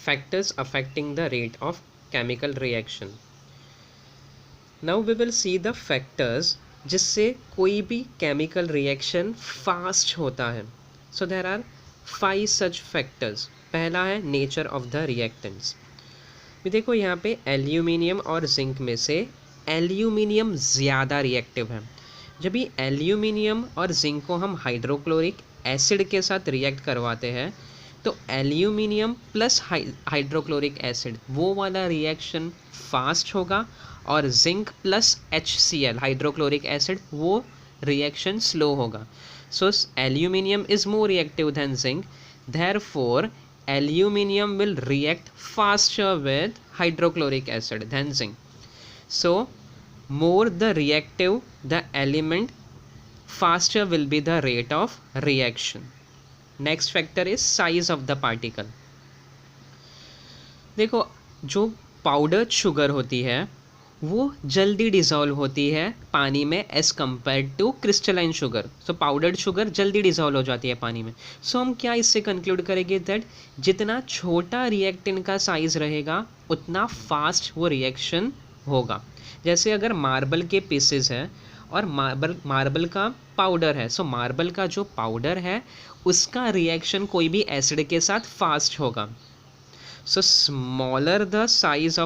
factors affecting the rate of chemical reaction. Now we will see the factors जिससे कोई भी chemical reaction fast होता है. So there are 5 such factors. पहला है nature of the reactants. भी देखो यहाँ पे एल्यूमिनियम और जिंक में से एल्यूमिनियम ज़्यादा रिएक्टिव है. जब भी एल्यूमिनियम और जिंक को हम हाइड्रोक्लोरिक एसिड के साथ रिएक्ट करवाते हैं तो एल्यूमिनियम प्लस हाइड्रोक्लोरिक एसिड वो वाला रिएक्शन फास्ट होगा और zinc plus HCl hydrochloric acid वो रिएक्शन स्लो होगा. So aluminium is more reactive than zinc, therefore aluminium will react faster with hydrochloric acid than zinc. So more the reactive the element, faster will be the rate of reaction. Next factor is size of the particle. देखो जो powder sugar होती है वो जल्दी dissolve होती है पानी में as compare to crystalline sugar. So powdered sugar जल्दी डिज़ोल्व हो जाती है पानी में. सो हम क्या इससे कंक्लूड करेंगे दैट जितना छोटा रिएक्टेंट का साइज़ रहेगा उतना फास्ट वो रिएक्शन होगा. जैसे अगर मार्बल के पीसेस है और मार्बल का पाउडर है, सो मार्बल का जो पाउडर है उसका रिएक्शन कोई भी एसिड के साथ फास्ट होगा. So smaller the size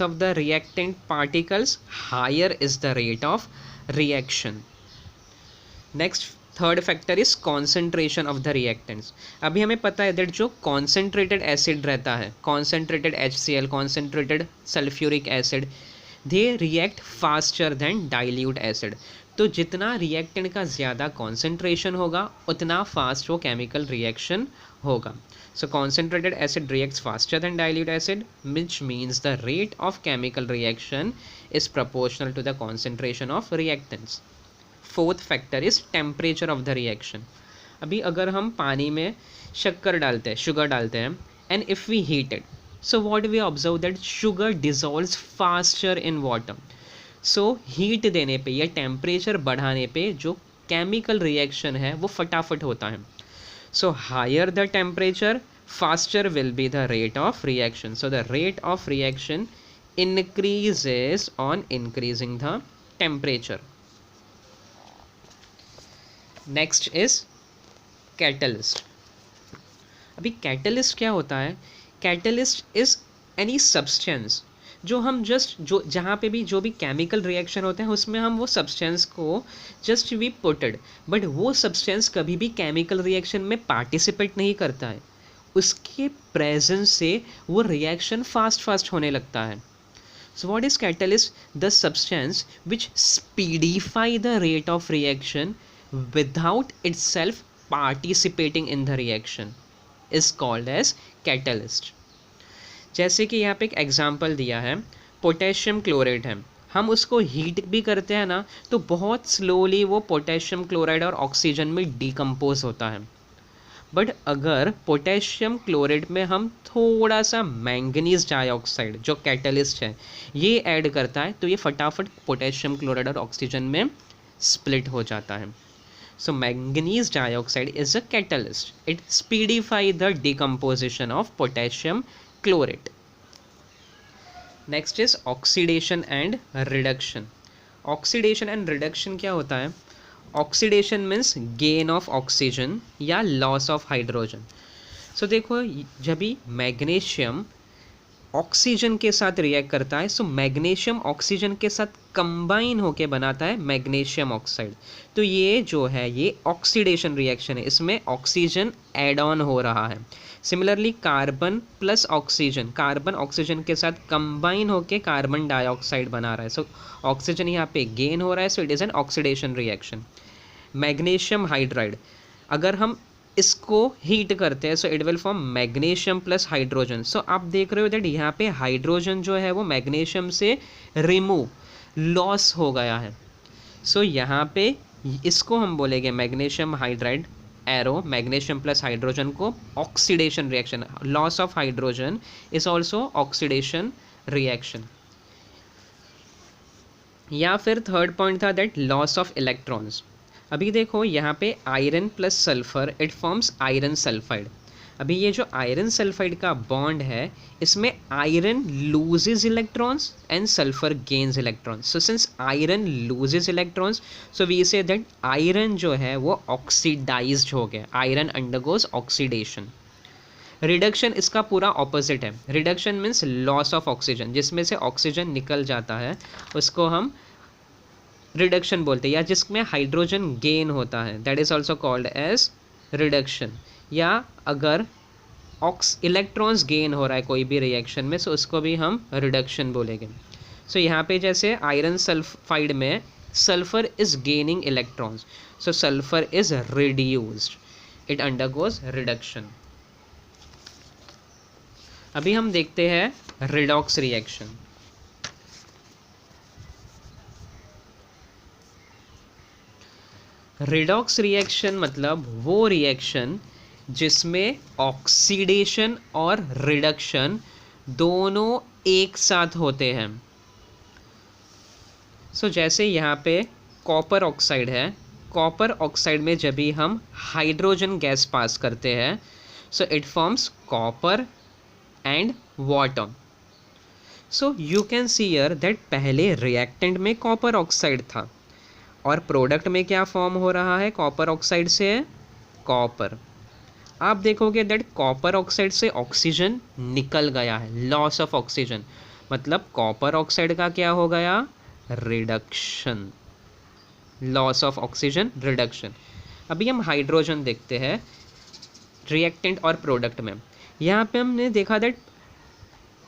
of the reactant particles, higher is the rate of reaction. Next third factor is concentration of the reactants. अभी हमें पता है that जो concentrated acid रहता है, concentrated HCl, concentrated sulfuric acid, they react faster than dilute acid. तो जितना reactant का ज़्यादा कॉन्सेंट्रेशन होगा उतना फास्ट वो केमिकल रिएक्शन होगा. So concentrated acid reacts faster than dilute acid, which means the rate of chemical reaction is proportional to the concentration of reactants. Fourth factor is temperature of the reaction. अभी अगर हम पानी में शक्कर डालते हैं, sugar डालते हैं, and if we heat it, so what we observe that sugar dissolves faster in water. So heat देने पे या temperature बढ़ाने पे जो chemical reaction है वो फटाफट होता है. So higher the temperature, faster will be the rate of reaction. So the rate of reaction increases on increasing the temperature. Next is catalyst. अभी catalyst क्या होता है? Catalyst is any substance जो हम जो जहाँ पे भी जो भी केमिकल रिएक्शन होते हैं उसमें हम वो सब्सटेंस को जस्ट वी पुटेड, बट वो सब्सटेंस कभी भी केमिकल रिएक्शन में पार्टिसिपेट नहीं करता है. उसके प्रेजेंस से वो रिएक्शन फास्ट होने लगता है. So what is catalyst? The substance which speedify the rate of reaction without itself participating in the reaction is called as catalyst. जैसे कि यहाँ पे एक एग्जांपल दिया है, पोटेशियम क्लोराइड है, हम उसको हीट भी करते हैं ना तो बहुत स्लोली वो पोटेशियम क्लोराइड और ऑक्सीजन में डिकम्पोज होता है. बट अगर पोटेशियम क्लोराइड में हम थोड़ा सा मैंगनीज डाइऑक्साइड जो कैटलिस्ट है ये ऐड करता है तो ये फटाफट पोटेशियम क्लोराइड और ऑक्सीजन में स्प्लिट हो जाता है. So manganese dioxide is a catalyst. It speedify the decomposition of potassium chlorate. Next is oxidation and reduction. Oxidation and reduction क्या होता है? Oxidation means gain of oxygen या loss of hydrogen. So देखो जब भी मैग्नीशियम ऑक्सीजन के साथ react करता है सो मैग्नीशियम ऑक्सीजन के साथ कंबाइन होके बनाता है मैग्नीशियम ऑक्साइड. तो ये जो है ये ऑक्सीडेशन रिएक्शन है, इसमें ऑक्सीजन एड ऑन हो रहा है. Similarly carbon plus oxygen, carbon oxygen के साथ कंबाइन होके कार्बन डाइऑक्साइड बना रहा है. सो ऑक्सीजन यहाँ पे गेन हो रहा है, so it is an oxidation reaction. Magnesium hydride अगर हम इसको हीट करते हैं so it will form magnesium plus hydrogen. So आप देख रहे हो दैट यहाँ पे हाइड्रोजन जो है वो मैग्नीशियम से रिमूव लॉस हो गया है. सो यहाँ पे इसको हम बोलेंगे magnesium hydride arrow, magnesium plus hydrogen को oxidation reaction. Loss of hydrogen is also oxidation reaction. या फिर थर्ड पॉइंट था दैट लॉस ऑफ इलेक्ट्रॉन्स. अभी देखो यहाँ पे iron plus sulphur it forms iron sulphide. अभी ये जो आयरन सल्फाइड का बॉन्ड है, इसमें iron loses electrons and sulphur gains electrons. So since iron loses electrons, so we say that iron जो है वो ऑक्सीडाइज्ड हो गया. Iron undergoes oxidation. रिडक्शन इसका पूरा ऑपोजिट है. Reduction means loss of oxygen, जिसमें से ऑक्सीजन निकल जाता है उसको हम रिडक्शन बोलते हैं, या जिसमें हाइड्रोजन गेन होता है, that is also called as reduction. या अगर इलेक्ट्रॉन्स गेन हो रहा है कोई भी रिएक्शन में, सो उसको भी हम रिडक्शन बोलेंगे. सो यहाँ पे जैसे आयरन सल्फाइड में sulphur is gaining electrons, so sulphur is reduced, it undergoes reduction. अभी हम देखते हैं रिडॉक्स रिएक्शन. रिडॉक्स रिएक्शन मतलब वो रिएक्शन जिसमें ऑक्सीडेशन और रिडक्शन दोनों एक साथ होते हैं. सो जैसे यहाँ पे कॉपर ऑक्साइड है, कॉपर ऑक्साइड में जब भी हम हाइड्रोजन गैस पास करते हैं, so it forms copper and water. So you can see here that पहले रिएक्टेंट में कॉपर ऑक्साइड था और प्रोडक्ट में क्या फॉर्म हो रहा है कॉपर ऑक्साइड से, कॉपर. आप देखोगे दैट कॉपर ऑक्साइड से ऑक्सीजन निकल गया है, लॉस ऑफ ऑक्सीजन, मतलब कॉपर ऑक्साइड का क्या हो गया, reduction, loss of oxygen, reduction. अभी हम हाइड्रोजन देखते हैं रिएक्टेंट और प्रोडक्ट में. यहाँ पे हमने देखा दैट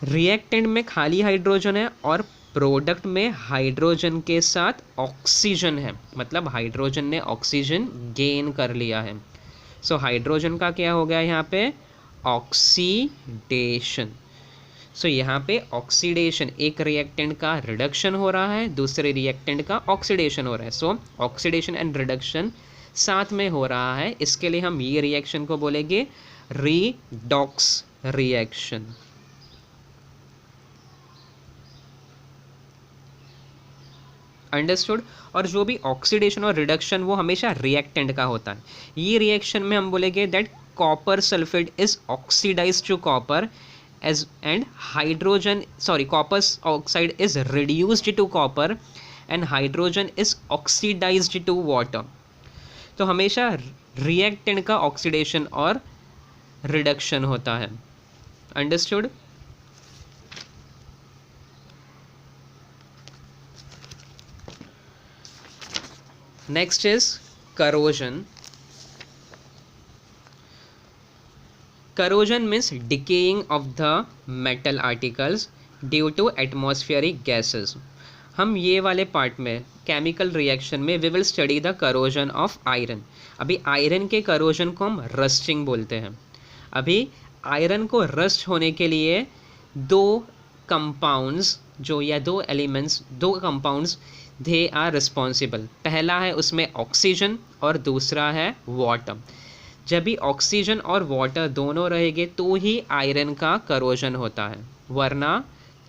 रिएक्टेंट में खाली हाइड्रोजन है और प्रोडक्ट में हाइड्रोजन के साथ ऑक्सीजन है, मतलब हाइड्रोजन ने ऑक्सीजन गेन कर लिया है. सो हाइड्रोजन का क्या हो गया यहाँ पे, ऑक्सीडेशन. सो यहाँ पे ऑक्सीडेशन, एक रिएक्टेंट का रिडक्शन हो रहा है, दूसरे रिएक्टेंट का ऑक्सीडेशन हो रहा है. सो ऑक्सीडेशन एंड रिडक्शन साथ में हो रहा है, इसके लिए हम ये रिएक्शन को बोलेंगे रिडॉक्स रिएक्शन. अंडरस्टूड. और जो भी ऑक्सीडेशन और रिडक्शन वो हमेशा रिएक्टेंट का होता है. ये रिएक्शन में हम बोलेंगे that copper sulphate is oxidised to copper as and hydrogen copper oxide is reduced to copper and hydrogen is oxidised to water. तो हमेशा रिएक्टेंट का ऑक्सीडेशन और रिडक्शन होता है. Understood. Next is corrosion. Corrosion means decaying of the metal articles due to atmospheric gases. हम ये वाले part में केमिकल रिएक्शन में we will study the corrosion of iron. अभी आयरन के corrosion को हम रस्टिंग बोलते हैं. अभी आयरन को रस्ट होने के लिए दो कंपाउंड्स जो या दो एलिमेंट्स, दो कंपाउंड्स दे आर रिस्पॉन्सिबल. पहला है उसमें ऑक्सीजन और दूसरा है वाटर. जब भी ऑक्सीजन और वाटर दोनों रहेंगे तो ही आयरन का करोजन होता है, वरना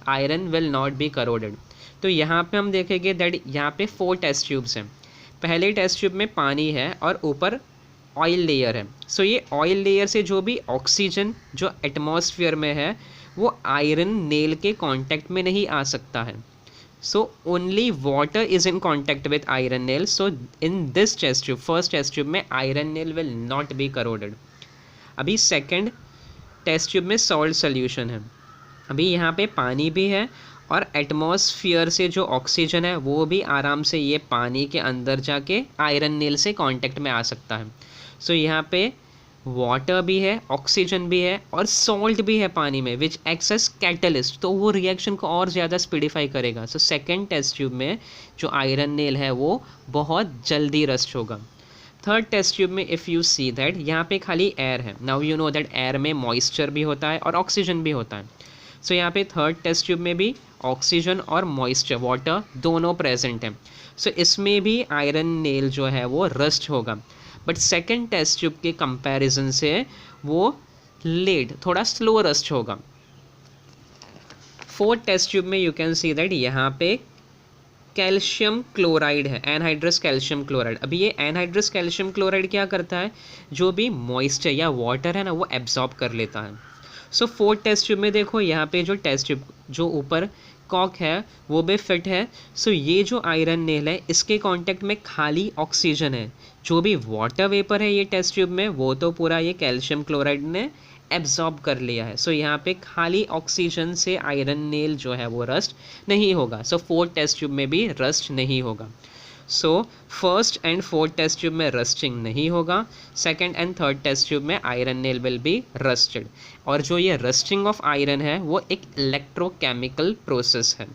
iron will not be corroded. तो यहाँ पे हम देखेंगे दैट यहाँ पे 4 टेस्ट ट्यूब्स हैं. पहले टेस्ट ट्यूब में पानी है और ऊपर ऑयल लेयर है. सो ये ऑयल लेयर से जो भी ऑक्सीजन जो एटमॉस्फेयर में है वो आयरन नेल के कांटेक्ट में नहीं आ सकता है. So only water is in contact with iron nail. So in this test tube, first test tube में iron nail will not be corroded. अभी second test tube में salt solution है. अभी यहाँ पे पानी भी है और एटमॉस्फेयर से जो ऑक्सीजन है वो भी आराम से ये पानी के अंदर जाके आयरन नेल से कांटेक्ट में आ सकता है. सो यहाँ पे वाटर भी है, ऑक्सीजन भी है और सॉल्ट भी है पानी में, विच एक्ट्स एज कैटलिस्ट. तो वो रिएक्शन को और ज़्यादा स्पीडिफाई करेगा. सो सेकेंड टेस्ट ट्यूब में जो आयरन नेल है वो बहुत जल्दी रस्ट होगा. थर्ड टेस्ट ट्यूब में इफ़ यू सी दैट यहाँ पे खाली एयर है. Now you know that air में मॉइस्चर भी होता है और ऑक्सीजन भी होता है. सो यहाँ पे थर्ड टेस्ट ट्यूब में भी ऑक्सीजन और मॉइस्चर, वाटर दोनों प्रेजेंट हैं. सो इसमें भी आयरन नेल जो है वो रस्ट होगा. बट सेकेंड टेस्ट ट्यूब के कंपैरिजन से वो लेट, थोड़ा स्लो रस्ट होगा. फोर्थ टेस्ट ट्यूब में यू कैन सी दैट यहाँ पे कैल्शियम क्लोराइड है, एनहाइड्रस कैल्शियम क्लोराइड। अभी ये एनहाइड्रस कैल्शियम क्लोराइड क्या करता है, जो भी मॉइस्चर या वाटर है ना वो एब्जॉर्ब कर लेता है। सो 4 टेस्ट ट्यूब में देखो यहाँ पे जो टेस्ट ट्यूब जो ऊपर कॉक है वो भी फिट है। सो ये जो आयरन नेल है इसके कांटेक्ट में खाली ऑक्सीजन है, जो भी वाटर वेपर है ये टेस्ट ट्यूब में वो तो पूरा ये कैल्शियम क्लोराइड ने एब्जॉर्ब कर लिया है। सो यहाँ पे खाली ऑक्सीजन से आयरन नेल जो है वो रस्ट नहीं होगा। सो 4 टेस्ट ट्यूब में भी रस्ट नहीं होगा। So first and fourth test tube में रस्टिंग नहीं होगा, second and third test tube में iron nail will be rusted. और जो ये रस्टिंग ऑफ आयरन है वो एक इलेक्ट्रोकेमिकल प्रोसेस है।